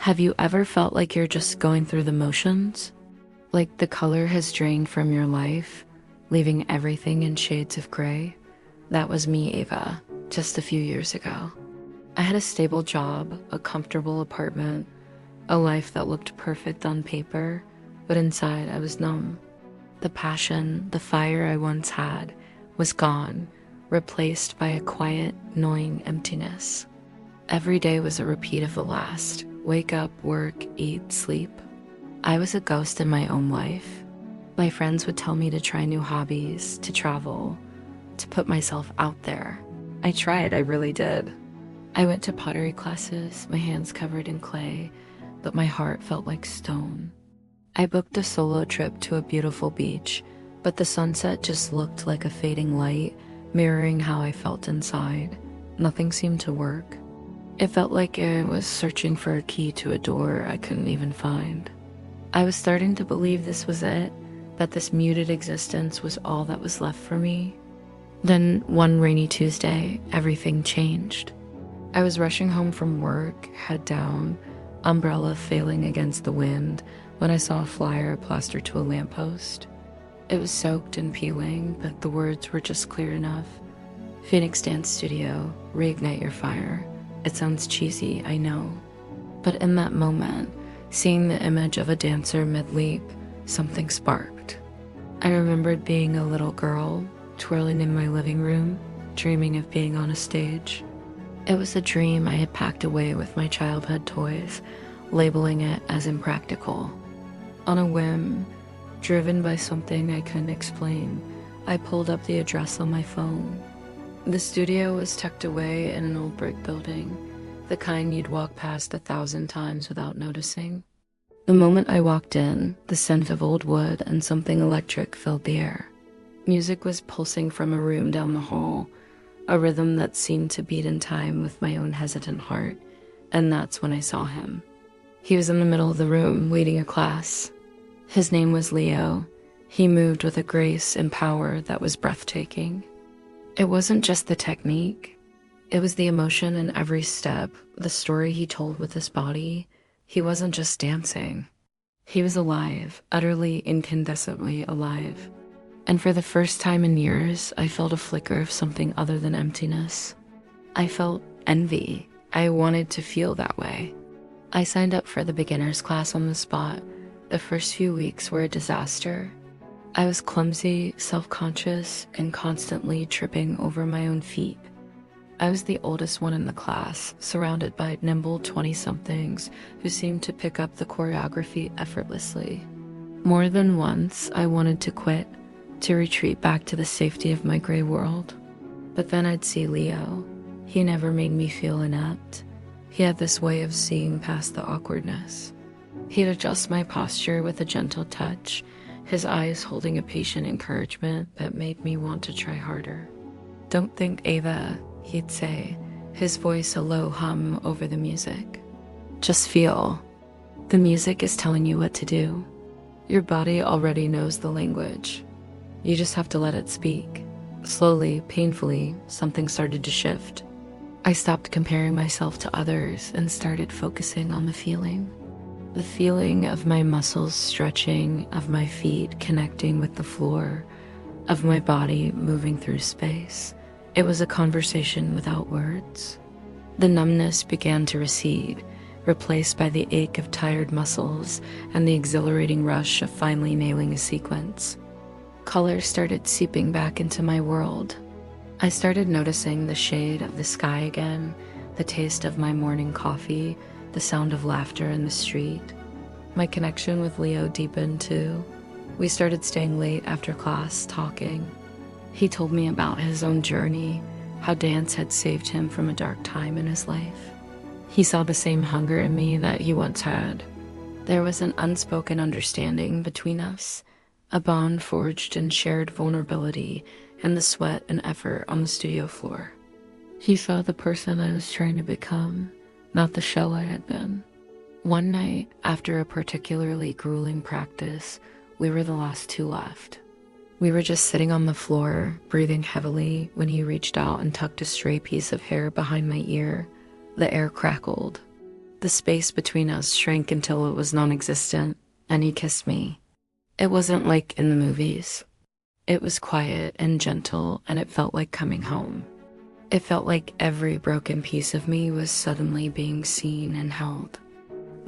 Have you ever felt like you're just going through the motions? Like the color has drained from your life, leaving everything in shades of gray? That was me, Ava, just a few years ago. I had a stable job, a comfortable apartment, a life that looked perfect on paper, but inside I was numb. The passion, the fire I once had, was gone, replaced by a quiet, gnawing emptiness. Every day was a repeat of the last. Wake up, work, eat, sleep. I was a ghost in my own life. My friends would tell me to try new hobbies, to travel, to put myself out there. I tried, I really did. I went to pottery classes, my hands covered in clay, but my heart felt like stone. I booked a solo trip to a beautiful beach, but the sunset just looked like a fading light, mirroring how I felt inside. Nothing seemed to work. It felt like I was searching for a key to a door I couldn't even find. I was starting to believe this was it, that this muted existence was all that was left for me. Then one rainy Tuesday, everything changed. I was rushing home from work, head down, umbrella failing against the wind, when I saw a flyer plastered to a lamppost. It was soaked and peeling, but the words were just clear enough. Phoenix Dance Studio, reignite your fire. It sounds cheesy, I know. But in that moment, seeing the image of a dancer mid-leap, something sparked. I remembered being a little girl, twirling in my living room, dreaming of being on a stage. It was a dream I had packed away with my childhood toys, labeling it as impractical. On a whim, driven by something I couldn't explain, I pulled up the address on my phone. The studio was tucked away in an old brick building, the kind you'd walk past 1,000 times without noticing. The moment I walked in, the scent of old wood and something electric filled the air. Music was pulsing from a room down the hall, a rhythm that seemed to beat in time with my own hesitant heart, and that's when I saw him. He was in the middle of the room, leading a class. His name was Leo. He moved with a grace and power that was breathtaking. It wasn't just the technique. It was the emotion in every step, the story he told with his body. He wasn't just dancing. He was alive, utterly, incandescently alive. And for the first time in years, I felt a flicker of something other than emptiness. I felt envy. I wanted to feel that way. I signed up for the beginner's class on the spot. The first few weeks were a disaster. I was clumsy, self-conscious, and constantly tripping over my own feet. I was the oldest one in the class, surrounded by nimble 20-somethings who seemed to pick up the choreography effortlessly. More than once, I wanted to quit, to retreat back to the safety of my gray world. But then I'd see Leo. He never made me feel inept. He had this way of seeing past the awkwardness. He'd adjust my posture with a gentle touch, his eyes holding a patient encouragement that made me want to try harder. "Don't think, Ava," he'd say, his voice a low hum over the music. "Just feel. The music is telling you what to do. Your body already knows the language. You just have to let it speak." Slowly, painfully, something started to shift. I stopped comparing myself to others and started focusing on the feeling. The feeling of my muscles stretching, of my feet connecting with the floor, of my body moving through space. It was a conversation without words. The numbness began to recede, replaced by the ache of tired muscles and the exhilarating rush of finally nailing a sequence. Color started seeping back into my world. I started noticing the shade of the sky again, the taste of my morning coffee, the sound of laughter in the street. My connection with Leo deepened too. We started staying late after class, talking. He told me about his own journey, how dance had saved him from a dark time in his life. He saw the same hunger in me that he once had. There was an unspoken understanding between us, a bond forged in shared vulnerability and the sweat and effort on the studio floor. He saw the person I was trying to become, not the shell I had been. One night, after a particularly grueling practice, we were the last two left. We were just sitting on the floor, breathing heavily, when he reached out and tucked a stray piece of hair behind my ear. The air crackled. The space between us shrank until it was non-existent, and he kissed me. It wasn't like in the movies. It was quiet and gentle, and it felt like coming home. It felt like every broken piece of me was suddenly being seen and held.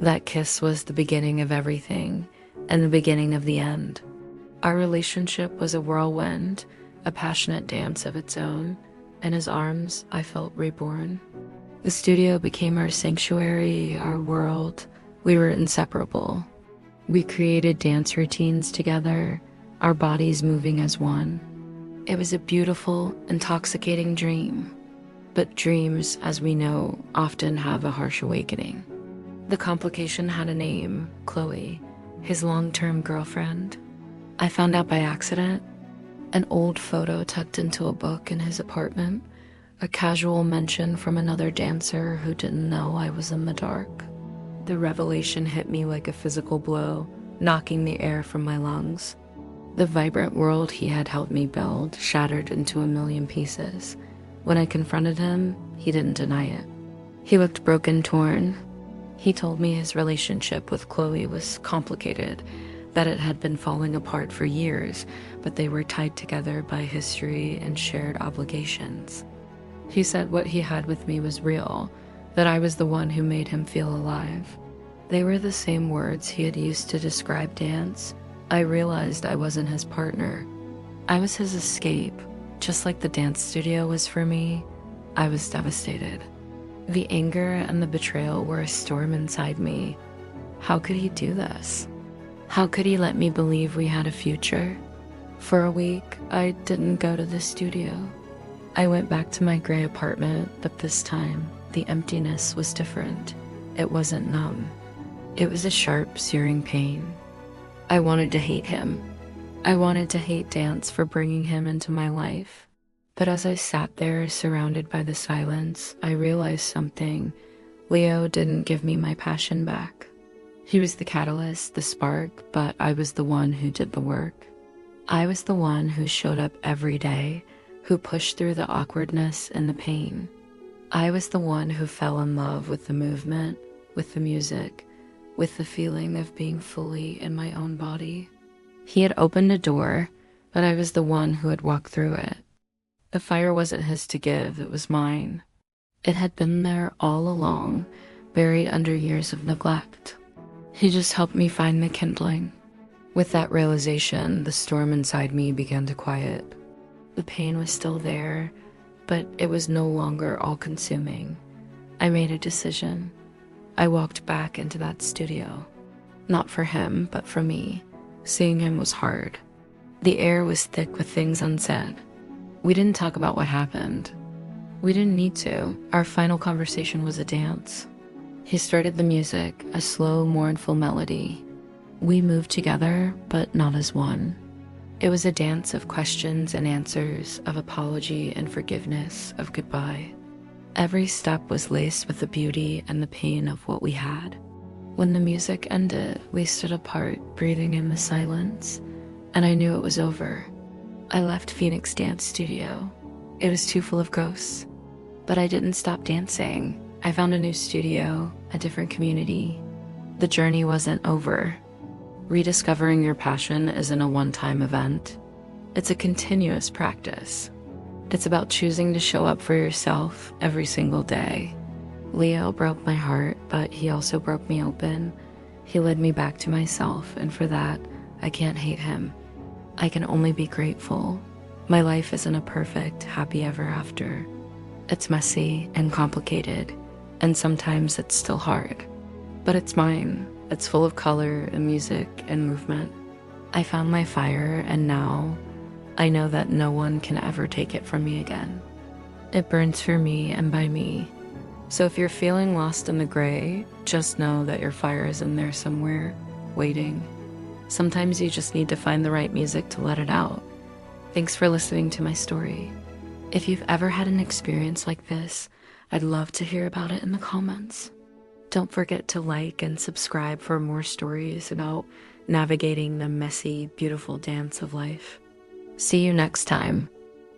That kiss was the beginning of everything, and the beginning of the end. Our relationship was a whirlwind, a passionate dance of its own. In his arms, I felt reborn. The studio became our sanctuary, our world. We were inseparable. We created dance routines together, our bodies moving as one. It was a beautiful, intoxicating dream. But dreams, as we know, often have a harsh awakening. The complication had a name, Chloe, his long-term girlfriend. I found out by accident. An old photo tucked into a book in his apartment, a casual mention from another dancer who didn't know I was in the dark. The revelation hit me like a physical blow, knocking the air from my lungs. The vibrant world he had helped me build shattered into a million pieces. When I confronted him, he didn't deny it. He looked broken, torn. He told me his relationship with Chloe was complicated, that it had been falling apart for years, but they were tied together by history and shared obligations. He said what he had with me was real, that I was the one who made him feel alive. They were the same words he had used to describe dance. I realized I wasn't his partner. I was his escape. Just like the dance studio was for me, I was devastated. The anger and the betrayal were a storm inside me. How could he do this? How could he let me believe we had a future? For a week, I didn't go to the studio. I went back to my gray apartment, but this time, the emptiness was different. It wasn't numb. It was a sharp, searing pain. I wanted to hate him. I wanted to hate dance for bringing him into my life. But as I sat there, surrounded by the silence, I realized something. Leo didn't give me my passion back. He was the catalyst, the spark, but I was the one who did the work. I was the one who showed up every day, who pushed through the awkwardness and the pain. I was the one who fell in love with the movement, with the music, with the feeling of being fully in my own body. He had opened a door, but I was the one who had walked through it. The fire wasn't his to give, it was mine. It had been there all along, buried under years of neglect. He just helped me find the kindling. With that realization, the storm inside me began to quiet. The pain was still there, but it was no longer all-consuming. I made a decision. I walked back into that studio. Not for him, but for me. Seeing him was hard. The air was thick with things unsaid. We didn't talk about what happened. We didn't need to. Our final conversation was a dance. He started the music, a slow, mournful melody. We moved together, but not as one. It was a dance of questions and answers, of apology and forgiveness, of goodbye. Every step was laced with the beauty and the pain of what we had. When the music ended, we stood apart, breathing in the silence, and I knew it was over. I left Phoenix Dance Studio. It was too full of ghosts. But I didn't stop dancing. I found a new studio, a different community. The journey wasn't over. Rediscovering your passion isn't a one-time event. It's a continuous practice. It's about choosing to show up for yourself every single day. Leo broke my heart, but he also broke me open. He led me back to myself, and for that, I can't hate him. I can only be grateful. My life isn't a perfect, happy ever after. It's messy and complicated, and sometimes it's still hard. But it's mine. It's full of color and music and movement. I found my fire, and now I know that no one can ever take it from me again. It burns for me and by me. So if you're feeling lost in the gray, just know that your fire is in there somewhere, waiting. Sometimes you just need to find the right music to let it out. Thanks for listening to my story. If you've ever had an experience like this, I'd love to hear about it in the comments. Don't forget to like and subscribe for more stories about navigating the messy, beautiful dance of life. See you next time.